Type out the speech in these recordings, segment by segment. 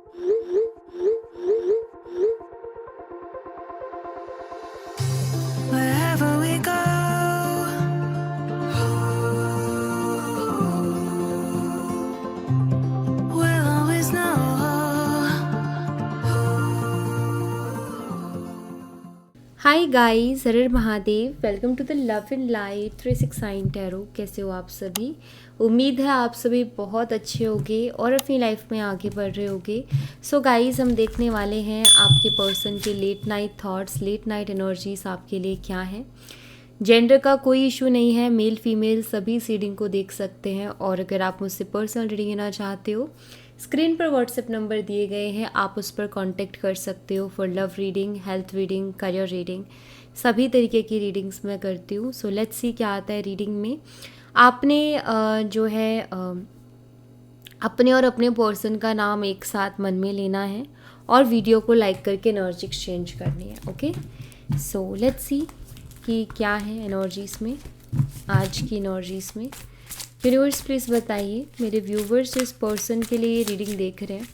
Wherever we go, we'll always know. Hi guys, Har Har Mahadev. Welcome to the love and light 369 tarot. कैसे हो आप सभी? उम्मीद है आप सभी बहुत अच्छे होंगे और अपनी लाइफ में आगे बढ़ रहे होंगे। सो गाइस, हम देखने वाले हैं आपके पर्सन के late night thoughts, late night energies आपके लिए क्या है। जेंडर का कोई इशू नहीं है, मेल फीमेल सभी इस रीडिंग को देख सकते हैं। और अगर आप मुझसे पर्सनल रीडिंग लेना चाहते हो, स्क्रीन पर व्हाट्सएप नंबर दिए गए हैं, आप उस पर कांटेक्ट कर सकते हो for love reading, health reading, career reading. सभी तरीके की रीडिंग्स मैं करती हूँ। सो लेट्स सी क्या आता है रीडिंग में। आपने जो है अपने और अपने पर्सन का नाम एक साथ मन में लेना है और वीडियो को लाइक करके एनर्जी एक्सचेंज करनी है। ओके, सो लेट्स सी कि क्या है एनर्जीज में, आज की एनर्जीज में। व्यूअर्स प्लीज़ बताइए, मेरे व्यूवर्स इस पर्सन के लिए ये रीडिंग देख रहे हैं,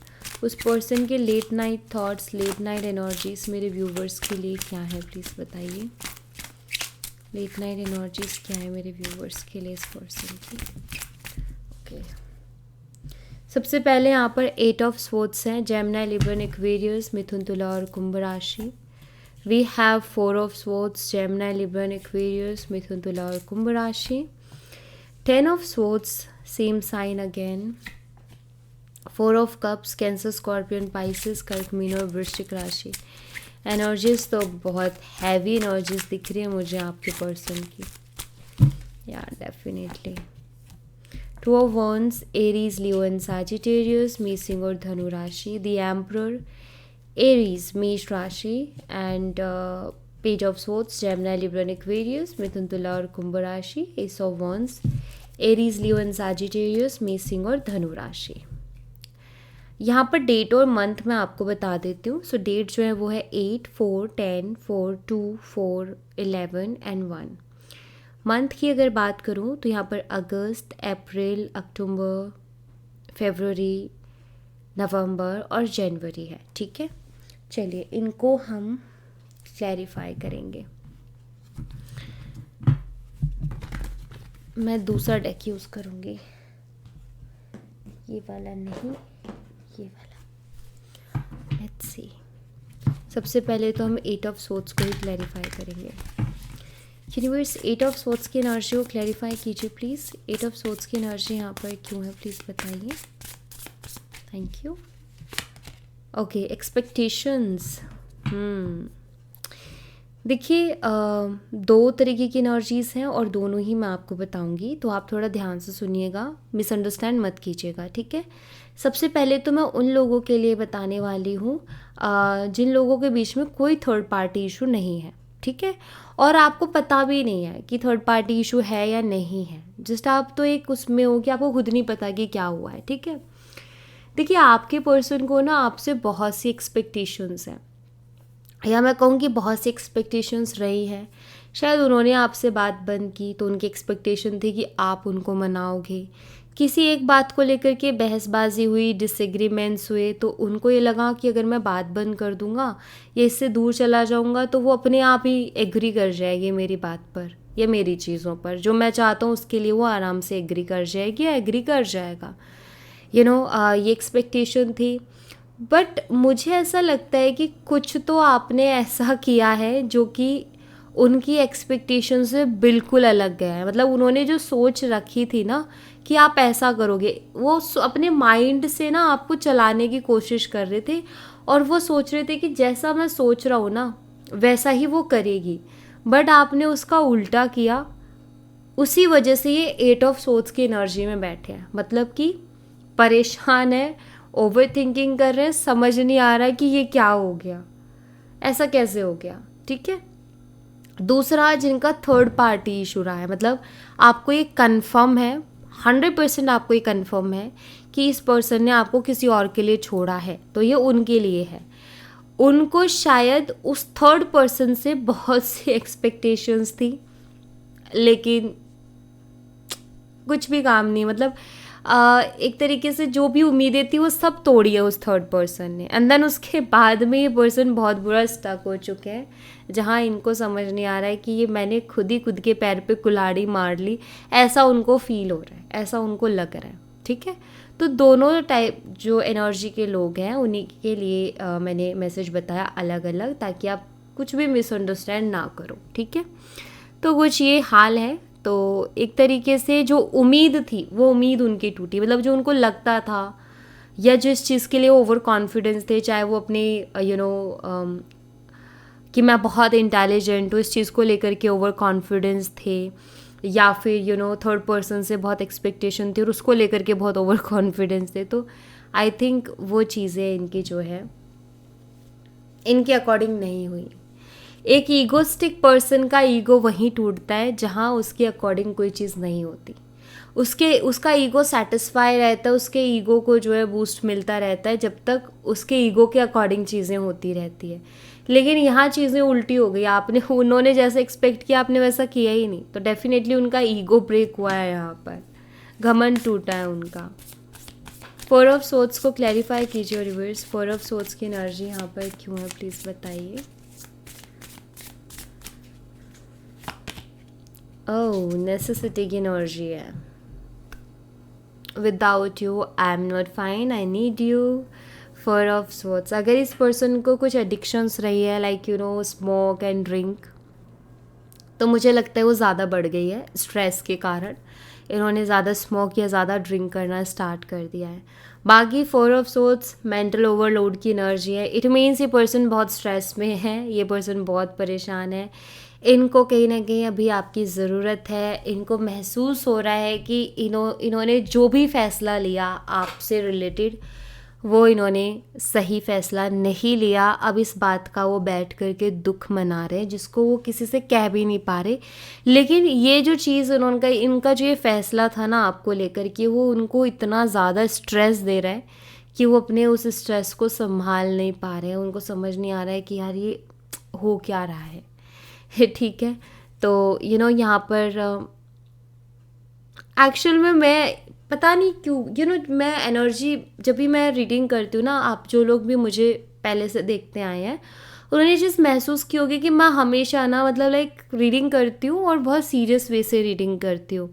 उस पर्सन के late night thoughts, late night energies मेरे व्यूवर्स के लिए क्या है, प्लीज़ बताइए। लेट नाइट एनर्जीज क्या है मेरे व्यूवर्स के लिए इस पर्सन की। ओके, सबसे पहले यहाँ पर 8 ऑफ स्वॉर्ड्स हैं, जेमिनी, लिब्रा, एक्वेरियस, मिथुन, तुला और कुंभ राशि। We have 4 of swords, Gemini, Libra, Aquarius, मिथुन, तुला और कुंभ राशि। 10 of swords, same sign again. 4 of cups, cancer, scorpion, Pisces, कर्क, मीन और वृश्चिक राशि। एनर्जीज तो बहुत हैवी एनर्जीज दिख रही है मुझे आपके पर्सन की, यार definitely. 2 of wands, Aries, Leo and Sagittarius, मेष, सिंह और धनु राशि। द एम्परर, एरीज, मेष राशि। And page of swords, Gemini, Libra, Aquarius, मिथुन, तुला और कुंभ राशि। Ace of wands, Aries, Leo and Sagittarius, मेष, सिंह और धनु राशि। यहाँ पर डेट और मंथ मैं आपको बता देती हूँ। सो डेट जो है वो है 8, 4, 10, 4, 2, 4, 11 एंड 1। मंथ की अगर बात करूँ तो यहाँ पर अगस्त, अप्रैल, अक्टूबर, फरवरी, नवंबर और जनवरी है। ठीक है, चलिए इनको हम क्लैरिफाई करेंगे। मैं दूसरा डेक यूज़ करूँगी, ये वाला नहीं, ये वाला। Let's see. सबसे पहले तो हम 8 ऑफ स्वॉर्ड्स को ही क्लैरिफाई करेंगे। यूनिवर्स, 8 ऑफ स्वॉर्ड्स की एनर्जी को क्लैरिफाई कीजिए प्लीज़। 8 ऑफ स्वॉर्ड्स की एनर्जी यहाँ पर क्यों है, प्लीज़ बताइए। Thank you. Okay, expectations. देखिए, 2 तरीके की एनर्जीज़ हैं और दोनों ही मैं आपको बताऊंगी, तो आप थोड़ा ध्यान से सुनिएगा, मिसअंडरस्टैंड मत कीजिएगा, ठीक है। सबसे पहले तो मैं उन लोगों के लिए बताने वाली हूँ जिन लोगों के बीच में कोई थर्ड पार्टी इशू नहीं है, ठीक है। और आपको पता भी नहीं है कि थर्ड पार्टी इशू है या नहीं है, जस्ट आप तो एक उसमें हो कि आपको खुद नहीं पता कि क्या हुआ है, ठीक है। देखिए, आपके पर्सन को ना आपसे बहुत सी एक्सपेक्टेशंस हैं, या मैं कहूँ कि बहुत सी एक्सपेक्टेशंस रही है। शायद उन्होंने आपसे बात बंद की तो उनकी एक्सपेक्टेशन थी कि आप उनको मनाओगे। किसी एक बात को लेकर के बहसबाजी हुई, डिसएग्रीमेंट्स हुए, तो उनको ये लगा कि अगर मैं बात बंद कर दूंगा या इससे दूर चला जाऊंगा तो वो अपने आप ही एग्री कर जाएगी मेरी बात पर या मेरी चीज़ों पर। जो मैं चाहता हूँ उसके लिए वो आराम से एग्री कर जाएगी या एग्री कर जाएगा। ये एक्सपेक्टेशन थी। बट मुझे ऐसा लगता है कि कुछ तो आपने ऐसा किया है जो कि उनकी एक्सपेक्टेशन से बिल्कुल अलग गया है। मतलब उन्होंने जो सोच रखी थी ना कि आप ऐसा करोगे, वो अपने माइंड से ना आपको चलाने की कोशिश कर रहे थे और वो सोच रहे थे कि जैसा मैं सोच रहा हूँ ना वैसा ही वो करेगी। बट आपने उसका उल्टा किया, उसी वजह से ये 8 ऑफ सोर्ड्स की एनर्जी में बैठे हैं। मतलब कि परेशान है, ओवर थिंकिंग कर रहे हैं, समझ नहीं आ रहा है कि ये क्या हो गया, ऐसा कैसे हो गया, ठीक है। दूसरा, जिनका थर्ड पार्टी इशू रहा है, मतलब आपको ये कंफर्म है, 100% आपको ये कंफर्म है कि इस पर्सन ने आपको किसी और के लिए छोड़ा है, तो ये उनके लिए है। उनको शायद उस थर्ड पर्सन से बहुत सी एक्सपेक्टेशंस थी, लेकिन कुछ भी काम नहीं। मतलब एक तरीके से जो भी उम्मीदें थी वो सब तोड़ी है उस थर्ड पर्सन ने, एंड देन उसके बाद में ये पर्सन बहुत बुरा स्टक हो चुके हैं, जहाँ इनको समझ नहीं आ रहा है कि ये मैंने खुद ही खुद के पैर पे कुल्हाड़ी मार ली, ऐसा उनको फील हो रहा है, ऐसा उनको लग रहा है। ठीक है, तो दोनों टाइप जो एनर्जी के लोग हैं उन्हीं के लिए मैंने मैसेज बताया अलग अलग, ताकि आप कुछ भी मिसअंडरस्टैंड ना करो। ठीक है, तो कुछ ये हाल है। तो एक तरीके से जो उम्मीद थी वो उम्मीद उनकी टूटी, मतलब जो उनको लगता था या जिस चीज़ के लिए ओवर कॉन्फिडेंस थे, चाहे वो अपने कि मैं बहुत इंटेलिजेंट हूँ इस चीज़ को लेकर के ओवर कॉन्फिडेंस थे, या फिर थर्ड पर्सन से बहुत एक्सपेक्टेशन थी और उसको लेकर के बहुत ओवर कॉन्फिडेंस थे। तो आई थिंक वो चीज़ें इनकी जो है इनके अकॉर्डिंग नहीं हुई। एक ईगोस्टिक पर्सन का ईगो वहीं टूटता है जहाँ उसके अकॉर्डिंग कोई चीज़ नहीं होती, उसका ईगो सेटिस्फाई रहता है, उसके ईगो को जो है बूस्ट मिलता रहता है जब तक उसके ईगो के अकॉर्डिंग चीज़ें होती रहती है। लेकिन यहाँ चीज़ें उल्टी हो गई, उन्होंने जैसे एक्सपेक्ट किया आपने वैसा किया ही नहीं, तो डेफिनेटली उनका ईगो ब्रेक हुआ है, यहाँ पर घमंड टूटा है उनका। फोर ऑफ सोर्ड्स को क्लैरिफाई कीजिए रिवर्स, फोर ऑफ सोर्ड्स की एनर्जी यहाँ पर क्यों है प्लीज़ बताइए। ओह, नेसेसिटी की एनर्जी है। Without you I am not fine, I need you. Four of swords, अगर इस पर्सन को कुछ एडिक्शंस रही है लाइक स्मोक एंड ड्रिंक, तो मुझे लगता है वो ज़्यादा बढ़ गई है स्ट्रेस के कारण, इन्होंने ज़्यादा स्मोक या ज़्यादा ड्रिंक करना स्टार्ट कर दिया है। बाकी four of swords mental overload की एनर्जी है, इट मीन्स ये पर्सन बहुत स्ट्रेस में है, ये पर्सन बहुत परेशान है, इनको कहीं ना कहीं अभी आपकी ज़रूरत है। इनको महसूस हो रहा है कि इन्होंने जो भी फ़ैसला लिया आपसे रिलेटेड वो इन्होंने सही फ़ैसला नहीं लिया। अब इस बात का वो बैठ करके दुख मना रहे हैं, जिसको वो किसी से कह भी नहीं पा रहे। लेकिन ये जो चीज़ इनका जो ये फ़ैसला था ना आपको लेकर के, वो उनको इतना ज़्यादा स्ट्रेस दे रहा है कि वो अपने उस स्ट्रेस को संभाल नहीं पा रहे हैं। उनको समझ नहीं आ रहा है कि यार ये हो क्या रहा है। ठीक है, तो यहाँ पर एक्चुअल में मैं पता नहीं क्यों मैं एनर्जी जब भी मैं रीडिंग करती हूँ ना, आप जो लोग भी मुझे पहले से देखते आए हैं उन्होंने चीज़ महसूस की होगी कि मैं हमेशा ना मतलब लाइक रीडिंग करती हूँ और बहुत सीरियस वे से रीडिंग करती हूँ।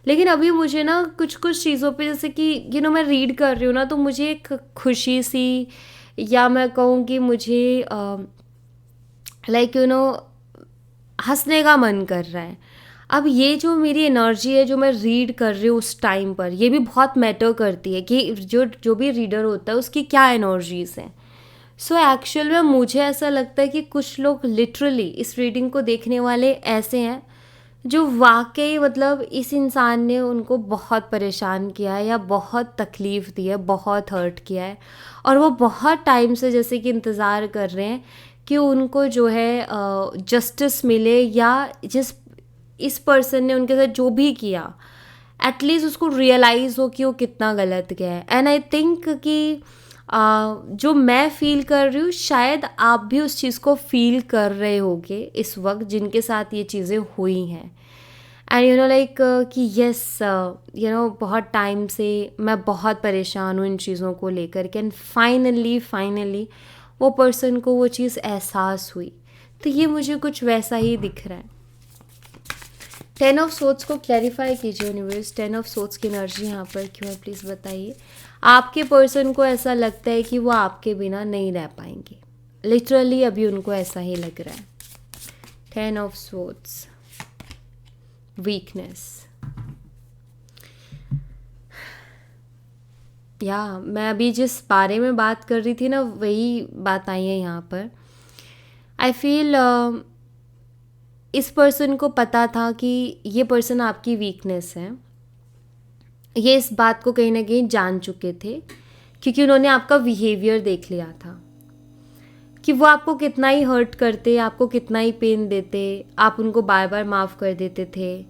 लेकिन अभी मुझे ना कुछ चीज़ों पे जैसे कि मैं रीड कर रही हूँ ना, तो मुझे एक खुशी सी, या मैं कहूँ कि मुझे लाइक हंसने का मन कर रहा है। अब ये जो मेरी एनर्जी है जो मैं रीड कर रही हूँ उस टाइम पर, ये भी बहुत मैटर करती है कि जो भी रीडर होता है उसकी क्या एनर्जीज हैं। सो एक्चुअल में मुझे ऐसा लगता है कि कुछ लोग लिटरली इस रीडिंग को देखने वाले ऐसे हैं जो वाकई मतलब इस इंसान ने उनको बहुत परेशान किया है या बहुत तकलीफ़ दी है, बहुत हर्ट किया है, और वो बहुत टाइम से जैसे कि इंतज़ार कर रहे हैं कि उनको जो है जस्टिस मिले, या जिस इस पर्सन ने उनके साथ जो भी किया एटलीस्ट उसको रियलाइज़ हो कि वो कितना गलत गया है। एंड आई थिंक कि जो मैं फ़ील कर रही हूँ शायद आप भी उस चीज़ को फ़ील कर रहे होगे इस वक्त जिनके साथ ये चीज़ें हुई हैं। एंड लाइक कि यस बहुत टाइम से मैं बहुत परेशान हूँ इन चीज़ों को लेकर के, एंड फाइनली वो पर्सन को वो चीज़ एहसास हुई। तो ये मुझे कुछ वैसा ही दिख रहा है। 10 ऑफ सोर्ड्स को क्लैरिफाई कीजिए यूनिवर्स, 10 ऑफ सोर्ड्स की एनर्जी यहाँ पर क्यों है प्लीज़ बताइए। आपके पर्सन को ऐसा लगता है कि वो आपके बिना नहीं रह पाएंगे, लिटरली अभी उनको ऐसा ही लग रहा है। 10 ऑफ सोर्ड्स, वीकनेस। या मैं अभी जिस बारे में बात कर रही थी ना वही बात आई है यहाँ पर। आई फील इस पर्सन को पता था कि ये पर्सन आपकी वीकनेस है, ये इस बात को कहीं ना कहीं जान चुके थे क्योंकि उन्होंने आपका बिहेवियर देख लिया था कि वो आपको कितना ही हर्ट करते, आपको कितना ही पेन देते, आप उनको बार बार माफ़ कर देते थे,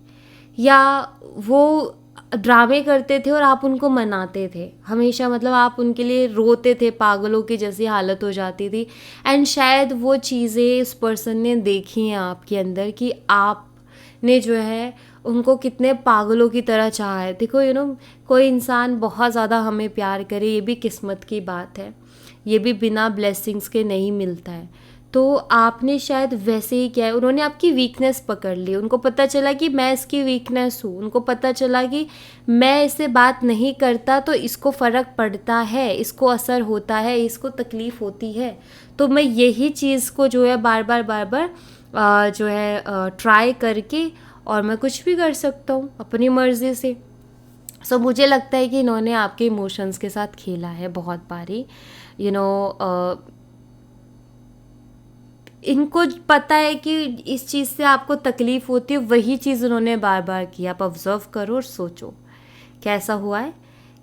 या वो ड्रामे करते थे और आप उनको मनाते थे हमेशा, मतलब आप उनके लिए रोते थे, पागलों की जैसी हालत हो जाती थी। एंड शायद वो चीज़ें उस पर्सन ने देखी हैं आपके अंदर कि आपने जो है उनको कितने पागलों की तरह चाहा है। देखो कोई इंसान बहुत ज़्यादा हमें प्यार करे, ये भी किस्मत की बात है, ये भी बिना ब्लेसिंग्स के नहीं मिलता है। तो आपने शायद वैसे ही किया है, उन्होंने आपकी वीकनेस पकड़ ली, उनको पता चला कि मैं इसकी वीकनेस हूँ, उनको पता चला कि मैं इससे बात नहीं करता तो इसको फ़र्क पड़ता है, इसको असर होता है, इसको तकलीफ़ होती है, तो मैं यही चीज़ को जो है बार बार जो है ट्राई करके और मैं कुछ भी कर सकता हूँ अपनी मर्ज़ी से। सो मुझे लगता है कि इन्होंने आपके इमोशंस के साथ खेला है बहुत बारी। इनको पता है कि इस चीज़ से आपको तकलीफ़ होती है, वही चीज़ उन्होंने बार बार की। आप ऑब्ज़र्व करो और सोचो कैसा हुआ है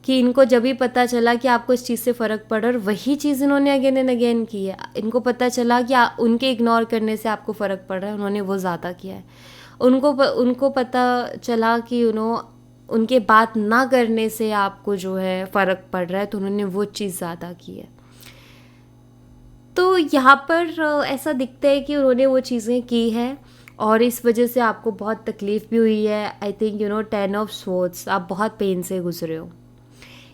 कि इनको जब भी पता चला कि आपको इस चीज़ से फ़र्क पड़ा और वही चीज़ इन्होंने अगेन एंड अगेन की है। इनको पता चला कि उनके इग्नोर करने से आपको फ़र्क पड़ रहा है, उन्होंने वो ज़्यादा किया है। उनको पता चला कि उनके बात ना करने से आपको जो है फ़र्क पड़ रहा है, तो उन्होंने वो चीज़ ज़्यादा की है। तो यहाँ पर ऐसा दिखता है कि उन्होंने वो चीज़ें की हैं और इस वजह से आपको बहुत तकलीफ़ भी हुई है। आई थिंक 10 ऑफ स्वॉर्ड्स, आप बहुत पेन से गुजरे हो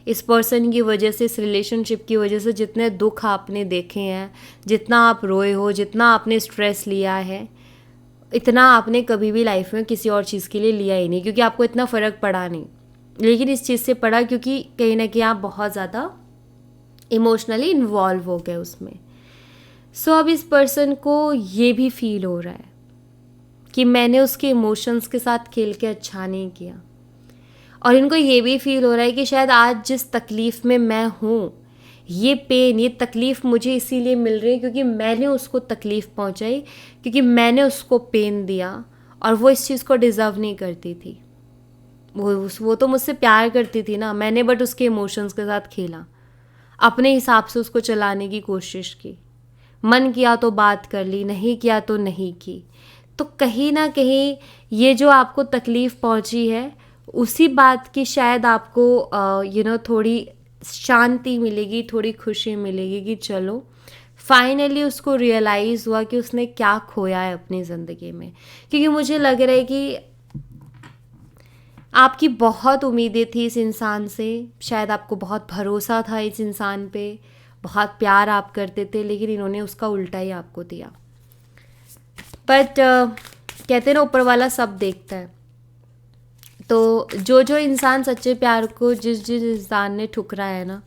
इस पर्सन की वजह से, इस रिलेशनशिप की वजह से। जितने दुख आपने देखे हैं, जितना आप रोए हो, जितना आपने स्ट्रेस लिया है, इतना आपने कभी भी लाइफ में किसी और चीज़ के लिए लिया ही नहीं, क्योंकि आपको इतना फ़र्क पड़ा नहीं। लेकिन इस चीज़ से पड़ा क्योंकि कहीं ना कहीं आप बहुत ज़्यादा इमोशनली इन्वॉल्व हो गए उसमें। सो अब इस पर्सन को ये भी फील हो रहा है कि मैंने उसके इमोशंस के साथ खेल के अच्छा नहीं किया, और इनको ये भी फील हो रहा है कि शायद आज जिस तकलीफ़ में मैं हूँ, ये पेन, ये तकलीफ़ मुझे इसीलिए मिल रही है क्योंकि मैंने उसको तकलीफ़ पहुँचाई, क्योंकि मैंने उसको पेन दिया, और वो इस चीज़ को डिज़र्व नहीं करती थी। वो तो मुझसे प्यार करती थी ना, मैंने बट उसके इमोशंस के साथ खेला, अपने हिसाब से उसको चलाने की कोशिश की। मन किया तो बात कर ली, नहीं किया तो नहीं की। तो कहीं ना कहीं ये जो आपको तकलीफ़ पहुंची है, उसी बात की शायद आपको थोड़ी शांति मिलेगी, थोड़ी खुशी मिलेगी कि चलो फाइनली उसको रियलाइज़ हुआ कि उसने क्या खोया है अपनी ज़िंदगी में। क्योंकि मुझे लग रहा है कि आपकी बहुत उम्मीदें थी इस इंसान से, शायद आपको बहुत भरोसा था इस इंसान पे, बहुत प्यार आप करते थे, लेकिन इन्होंने उसका उल्टा ही आपको दिया। बट कहते हैं ना, ऊपर वाला सब देखता है। तो जो इंसान सच्चे प्यार को जिस इंसान ने ठुकराया है ना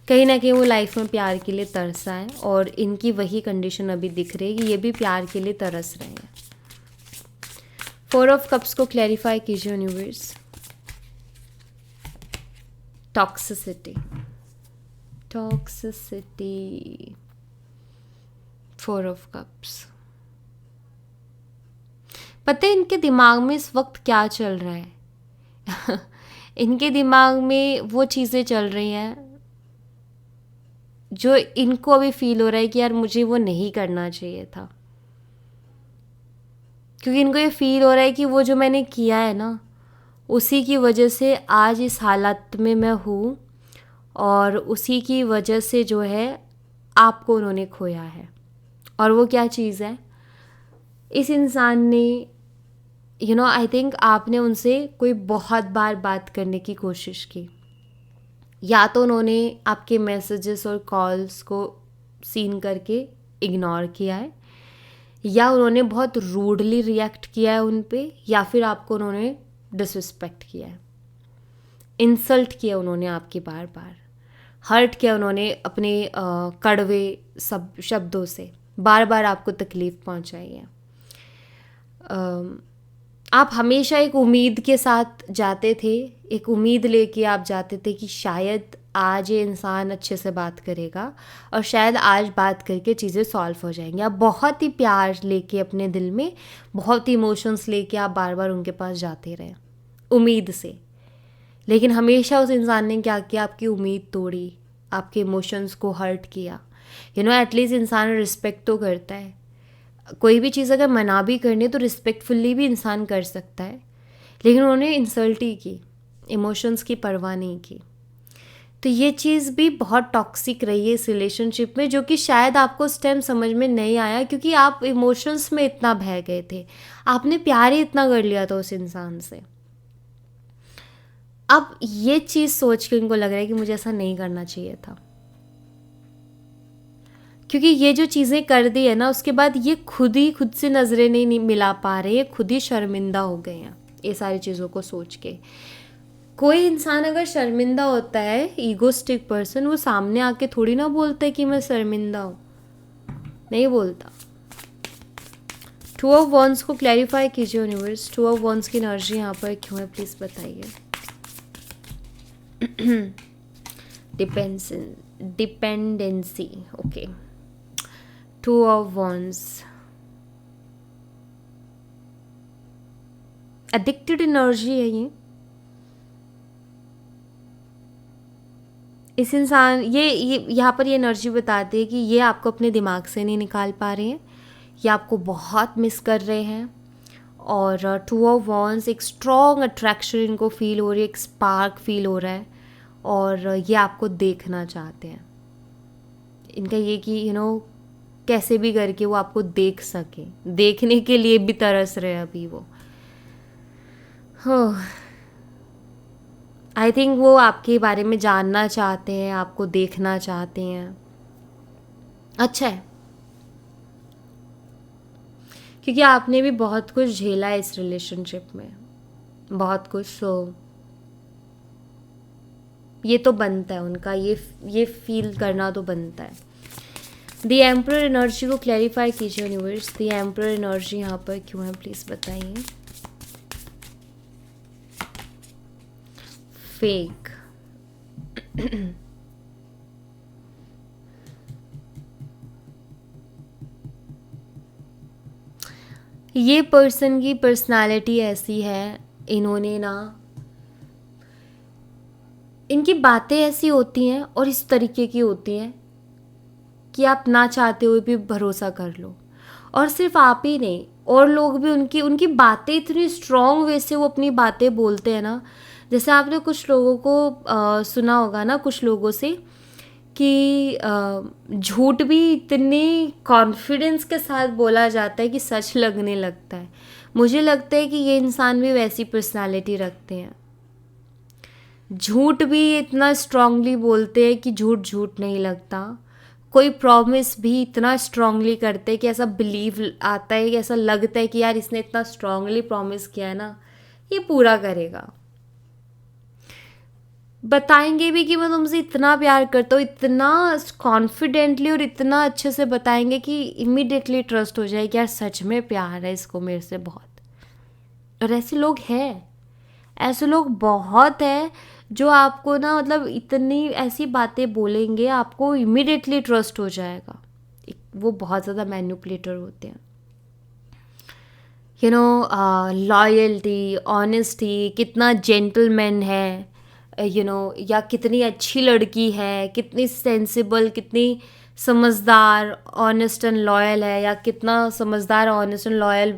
कहीं वो लाइफ में प्यार के लिए तरसा है, और इनकी वही कंडीशन अभी दिख रही है कि ये भी प्यार के लिए तरस रहे हैं। 4 ऑफ कप्स को क्लैरिफाई कीजिए यूनिवर्स। Toxicity 4 of cups. पता है इनके दिमाग में इस वक्त क्या चल रहा है? इनके दिमाग में वो चीज़ें चल रही हैं जो इनको अभी फील हो रहा है कि यार मुझे वो नहीं करना चाहिए था, क्योंकि इनको ये फील हो रहा है कि वो जो मैंने किया है ना, उसी की वजह से आज इस हालत में मैं हूँ, और उसी की वजह से जो है आपको उन्होंने खोया है। और वो क्या चीज़ है? इस इंसान ने आई थिंक आपने उनसे कोई बहुत बार बात करने की कोशिश की, या तो उन्होंने आपके मैसेजेस और कॉल्स को सीन करके इग्नोर किया है, या उन्होंने बहुत रूडली रिएक्ट किया है उन पे, या फिर आपको उन्होंने डिसरिस्पेक्ट किया है, इंसल्ट किया उन्होंने आपकी बार बार, हर्ट किया उन्होंने अपने कड़वे शब्दों से, बार बार आपको तकलीफ़ पहुंचाई है। आप हमेशा एक उम्मीद के साथ जाते थे, एक उम्मीद लेके आप जाते थे कि शायद आज ये इंसान अच्छे से बात करेगा और शायद आज बात करके चीज़ें सॉल्व हो जाएंगी। आप बहुत ही प्यार लेके अपने दिल में, बहुत ही इमोशंस लेके आप बार बार उनके पास जाते रहे उम्मीद से, लेकिन हमेशा उस इंसान ने क्या किया? आपकी उम्मीद तोड़ी, आपके इमोशंस को हर्ट किया। एटलीस्ट इंसान रिस्पेक्ट तो करता है, कोई भी चीज़ अगर मना भी करनी है तो रिस्पेक्टफुली भी इंसान कर सकता है, लेकिन उन्होंने इंसल्ट ही की, इमोशंस की परवाह नहीं की। तो ये चीज़ भी बहुत टॉक्सिक रही है इस रिलेशनशिप में, जो कि शायद आपको उस टाइम समझ में नहीं आया क्योंकि आप इमोशंस में इतना बह गए थे, आपने प्यार ही इतना कर लिया था उस इंसान से। अब ये चीज़ सोच के उनको लग रहा है कि मुझे ऐसा नहीं करना चाहिए था, क्योंकि ये जो चीज़ें कर दी है ना, उसके बाद ये खुद ही खुद से नज़रें नहीं मिला पा रहे, ये खुद ही शर्मिंदा हो गए हैं ये सारी चीज़ों को सोच के। कोई इंसान अगर शर्मिंदा होता है, ईगोस्टिक पर्सन, वो सामने आके थोड़ी ना बोलता है कि मैं शर्मिंदा हूँ, नहीं बोलता। टू ऑफ वॉन्ड्स को क्लैरिफाई कीजिए यूनिवर्स, टू ऑफ वॉन्ड्स की एनर्जी यहाँ पर क्यों है, प्लीज़ बताइए। Dependency, okay. Two of wands, addicted energy है ये। इस इंसान ये यहाँ पर ये एनर्जी बताती है कि ये आपको अपने दिमाग से नहीं निकाल पा रहे हैं, ये आपको बहुत मिस कर रहे हैं। और टू ऑफ वॉन्ड्स, एक स्ट्रॉन्ग अट्रैक्शन इनको फील हो रही है, एक स्पार्क फील हो रहा है, और ये आपको देखना चाहते हैं। इनका ये कि कैसे भी करके वो आपको देख सके, देखने के लिए भी तरस रहे हैं अभी वो। आई थिंक वो आपके बारे में जानना चाहते हैं, आपको देखना चाहते हैं। अच्छा है, क्योंकि आपने भी बहुत कुछ झेला है इस रिलेशनशिप में, बहुत कुछ। सो ये तो बनता है उनका, ये फील करना तो बनता है। द एम्परर एनर्जी को क्लैरिफाई कीजिए यूनिवर्स, द एम्परर एनर्जी यहाँ पर क्यों है, प्लीज़ बताइए। फेक, ये पर्सन की पर्सनालिटी ऐसी है, इन्होंने ना, इनकी बातें ऐसी होती हैं और इस तरीके की होती हैं कि आप ना चाहते हुए भी भरोसा कर लो। और सिर्फ आप ही नहीं, और लोग भी, उनकी बातें इतनी स्ट्रॉन्ग वे से वो अपनी बातें बोलते हैं ना। जैसे आपने कुछ लोगों को सुना होगा ना, कुछ लोगों से, कि झूठ भी इतने कॉन्फिडेंस के साथ बोला जाता है कि सच लगने लगता है। मुझे लगता है कि ये इंसान भी वैसी पर्सनालिटी रखते हैं, झूठ भी इतना स्ट्रांगली बोलते हैं कि झूठ झूठ नहीं लगता। कोई प्रॉमिस भी इतना स्ट्रांगली करते हैं कि ऐसा बिलीव आता है, कि ऐसा लगता है कि यार इसने इतना स्ट्रांगली प्रॉमिस किया है ना, ये पूरा करेगा। बताएंगे भी कि मैं तुमसे इतना प्यार करता हूँ, इतना कॉन्फिडेंटली और इतना अच्छे से बताएंगे कि इमीडिएटली ट्रस्ट हो जाए कि यार सच में प्यार है इसको मेरे से बहुत। और ऐसे लोग हैं, ऐसे लोग बहुत हैं जो आपको ना, मतलब इतनी ऐसी बातें बोलेंगे आपको इमीडिएटली ट्रस्ट हो जाएगा। वो बहुत ज़्यादा मैनिपुलेटर होते हैं। लॉयल्टी, ऑनेस्टी, कितना जेंटलमैन है, या कितनी अच्छी लड़की है, कितनी सेंसिबल, कितनी समझदार, ऑनेस्ट एंड लॉयल है, या कितना समझदार, ऑनेस्ट एंड लॉयल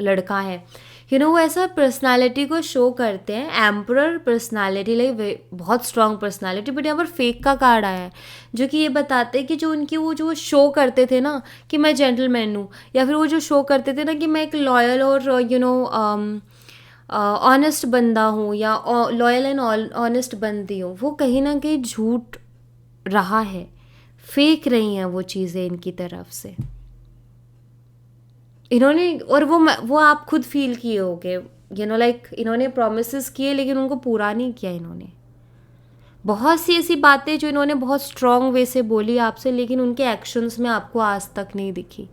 लड़का है। वो ऐसा पर्सनालिटी को शो करते हैं। एम्परर पर्सनालिटी, लाइक बहुत स्ट्रॉन्ग पर्सनालिटी, बट यहाँ पर फेक का कार्ड आया है, जो कि ये बताते हैं कि जो उनकी वो जो शो करते थे ना कि मैं जेंटलमैन हूँ, या फिर वो जो शो करते थे ना कि मैं एक लॉयल और ऑनेस्ट बंदा हूँ, या लॉयल एंड ऑनेस्ट बंदी हूँ, वो कहीं ना कहीं झूठ रहा है, फेक रही हैं वो चीज़ें इनकी तरफ से। इन्होंने, और वो आप खुद फील किए होगे, लाइक इन्होंने प्रोमिसेस किए लेकिन उनको पूरा नहीं किया इन्होंने। बहुत सी ऐसी बातें जो इन्होंने बहुत स्ट्रॉन्ग वे से बोली आपसे, लेकिन उनके एक्शंस में आपको आज तक नहीं दिखी।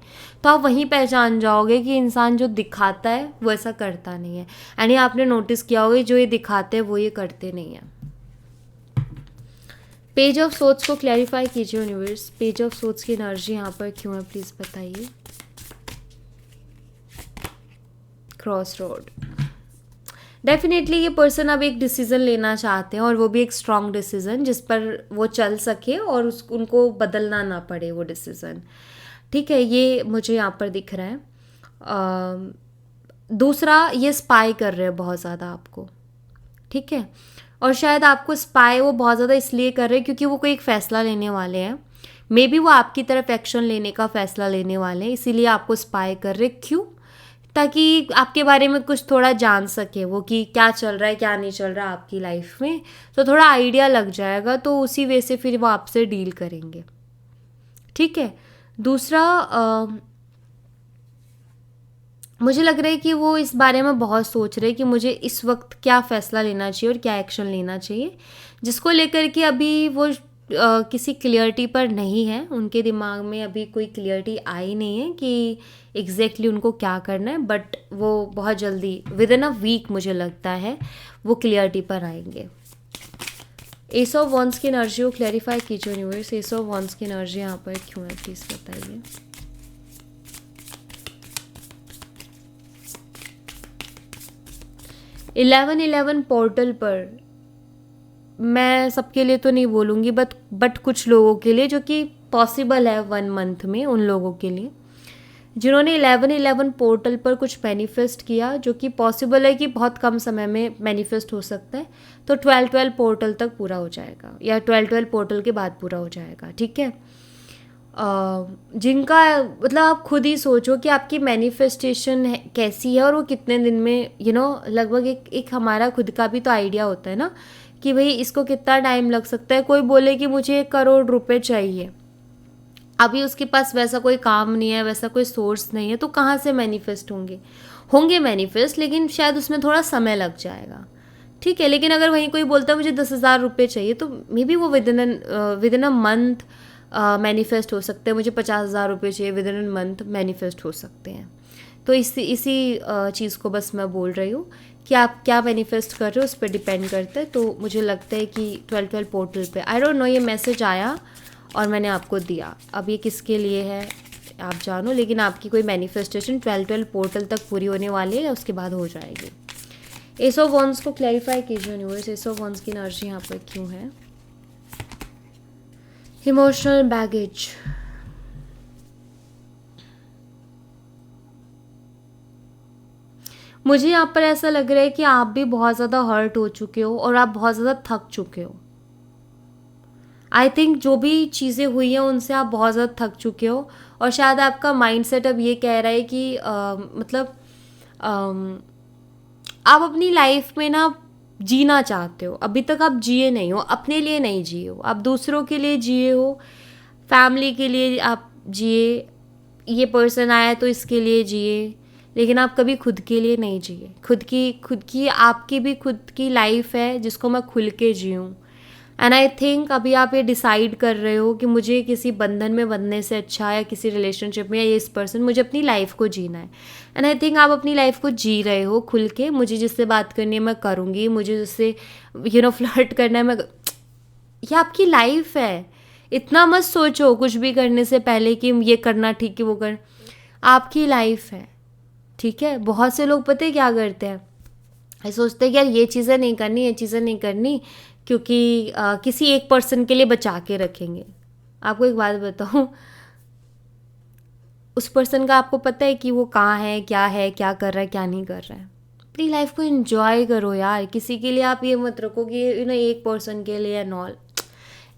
तो आप वहीं पहचान जाओगे कि इंसान जो दिखाता है वो ऐसा करता नहीं है। यानी आपने नोटिस किया होगा जो ये दिखाते हैं वो ये करते नहीं है। पेज ऑफ सोर्ड्स को क्लैरिफाई कीजिए यूनिवर्स, पेज ऑफ सोर्ड्स की एनर्जी यहाँ पर क्यों है, प्लीज़ बताइए। क्रॉस रोड, डेफिनेटली ये पर्सन अब एक डिसीज़न लेना चाहते हैं, और वो भी एक स्ट्रॉन्ग डिसीज़न जिस पर वो चल सके और उनको बदलना ना पड़े वो डिसीज़न। ठीक है, ये मुझे यहाँ पर दिख रहा है। दूसरा, ये स्पाई कर रहे हैं बहुत ज़्यादा आपको, ठीक है, और शायद आपको स्पाई वो बहुत ज़्यादा इसलिए कर रहे हैं क्योंकि वो कोई एक फ़ैसला लेने वाले हैं। मे बी वो आपकी तरफ एक्शन लेने का फ़ैसला लेने वाले हैं, इसीलिए आपको स्पाई कर रहे। क्यों? ताकि आपके बारे में कुछ थोड़ा जान सके वो, कि क्या चल रहा है क्या नहीं चल रहा आपकी लाइफ में, तो थोड़ा आइडिया लग जाएगा, तो उसी वे से फिर वो आपसे डील करेंगे। ठीक है। दूसरा, मुझे लग रहा है कि वो इस बारे में बहुत सोच रहे हैं कि मुझे इस वक्त क्या फ़ैसला लेना चाहिए और क्या एक्शन लेना चाहिए, जिसको लेकर कि अभी वो किसी क्लियरिटी पर नहीं है। उनके दिमाग में अभी कोई क्लियरिटी आई नहीं है कि एग्जैक्टली उनको क्या करना है, बट वो बहुत जल्दी विद इन अ वीक मुझे लगता है वो क्लियरिटी पर आएंगे। एस ऑफ वंस की एनर्जी को क्लैरिफाई कीजिए यूनिवर्स। एस ऑफ वंस की एनर्जी यहाँ पर क्यों है, प्लीज़ बताइए। इलेवन पोर्टल पर मैं सबके लिए तो नहीं बोलूँगी, बट कुछ लोगों के लिए, जो कि पॉसिबल है 1 मंथ में, उन लोगों के लिए जिन्होंने 11 पोर्टल पर कुछ मैनिफेस्ट किया, जो कि पॉसिबल है कि बहुत कम समय में मैनिफेस्ट हो सकता है, तो 12 पोर्टल तक पूरा हो जाएगा, या 12 पोर्टल के बाद पूरा हो जाएगा। ठीक है। जिनका मतलब आप खुद ही सोचो कि आपकी मैनिफेस्टेशन कैसी है और वो कितने दिन में लगभग एक हमारा खुद का भी तो आइडिया होता है ना कि भाई इसको कितना टाइम लग सकता है। कोई बोले कि मुझे 1 करोड़ रुपए चाहिए, अभी उसके पास वैसा कोई काम नहीं है, वैसा कोई सोर्स नहीं है, तो कहाँ से मैनिफेस्ट होंगे मैनिफेस्ट, लेकिन शायद उसमें थोड़ा समय लग जाएगा। ठीक है। लेकिन अगर वहीं कोई बोलता है मुझे 10,000 रुपये चाहिए, तो मे बी वो with in a month manifest हो सकते हैं। मुझे 50,000 रुपये चाहिए, with in a month manifest हो सकते हैं। तो इसी चीज़ को बस मैं बोल रही हूँ कि आप क्या मैनिफेस्ट कर रहे हो उस पर डिपेंड करता है। तो मुझे लगता है कि 12 पोर्टल पे, आई डोंट नो, ये मैसेज आया और मैंने आपको दिया। अब ये किसके लिए है आप जानो, लेकिन आपकी कोई मैनिफेस्टेशन 12 पोर्टल तक पूरी होने वाली है, उसके बाद हो जाएगी। एस ऑफ वंस को क्लैरिफाई कीजिए यूनिवर्स। एस ऑफ वंस की एनर्जी यहाँ पर क्यों है। इमोशनल बैगेज, मुझे यहाँ पर ऐसा लग रहा है कि आप भी बहुत ज़्यादा हर्ट हो चुके हो और आप बहुत ज़्यादा थक चुके हो। आई थिंक जो भी चीज़ें हुई हैं उनसे आप बहुत ज़्यादा थक चुके हो, और शायद आपका माइंडसेट अब ये कह रहा है कि मतलब आप अपनी लाइफ में ना जीना चाहते हो। अभी तक आप जिए नहीं हो, अपने लिए नहीं जिए हो, आप दूसरों के लिए जिए हो, फैमिली के लिए आप जिए, ये पर्सन आया तो इसके लिए जिए, लेकिन आप कभी खुद के लिए नहीं जिए। खुद की आपकी भी खुद की लाइफ है जिसको मैं खुल के जीऊँ। एंड आई थिंक अभी आप ये डिसाइड कर रहे हो कि मुझे किसी बंधन में बंधने से अच्छा, या किसी रिलेशनशिप में, या इस पर्सन, मुझे अपनी लाइफ को जीना है। एंड आई थिंक आप अपनी लाइफ को जी रहे हो खुल के। मुझे जिससे बात करनी है मैं करूँगी, मुझे जिससे फ्लर्ट करना है मैं, ये आपकी लाइफ है। इतना मत सोचो कुछ भी करने से पहले कि ये करना ठीक है वो कर, आपकी लाइफ है। ठीक है। बहुत से लोग पता है क्या करते हैं, ये सोचते हैं कि यार ये चीज़ें नहीं करनी, ये चीज़ें नहीं करनी, क्योंकि किसी एक पर्सन के लिए बचा के रखेंगे। आपको एक बात बताऊँ, उस पर्सन का आपको पता है कि वो कहाँ है, क्या कर रहा है, क्या नहीं कर रहा है। अपनी लाइफ को एंजॉय करो यार। किसी के लिए आप ये मत रखो कि एक पर्सन के लिए एंड ऑल।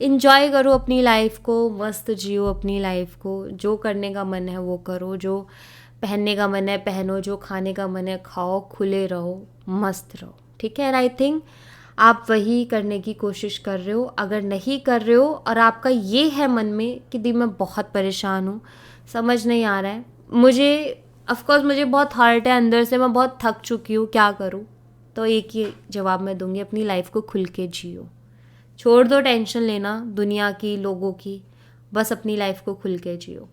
एंजॉय करो अपनी लाइफ को, मस्त जियो अपनी लाइफ को। जो करने का मन है वो करो, जो पहनने का मन है पहनो, जो खाने का मन है खाओ, खुले रहो, मस्त रहो। ठीक है। एंड आई थिंक आप वही करने की कोशिश कर रहे हो। अगर नहीं कर रहे हो और आपका ये है मन में कि दी मैं बहुत परेशान हूँ, समझ नहीं आ रहा है मुझे, ऑफकोर्स मुझे बहुत हर्ट है अंदर से, मैं बहुत थक चुकी हूँ, क्या करूँ, तो एक ही जवाब मैं दूंगी, अपनी लाइफ को खुल के जियो। छोड़ दो टेंशन लेना दुनिया की, लोगों की, बस अपनी लाइफ को खुल के जियो।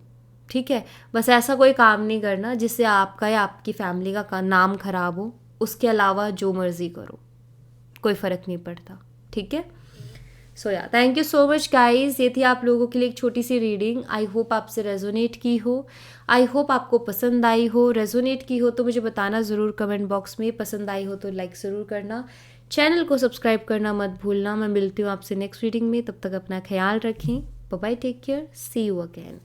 ठीक है। बस ऐसा कोई काम नहीं करना जिससे आपका या आपकी फैमिली का नाम खराब हो। उसके अलावा जो मर्जी करो, कोई फ़र्क नहीं पड़ता। ठीक है। सो या thank you so much guys. ये थी आप लोगों के लिए एक छोटी सी रीडिंग। आई होप आपसे रेजोनेट की हो, आई होप आपको पसंद आई हो। रेजोनेट की हो तो मुझे बताना ज़रूर कमेंट बॉक्स में, पसंद आई हो तो लाइक ज़रूर करना, चैनल को सब्सक्राइब करना मत भूलना। मैं मिलती हूँ आपसे नेक्स्ट रीडिंग में, तब तक अपना ख्याल रखें। Bye bye, take care, see you again.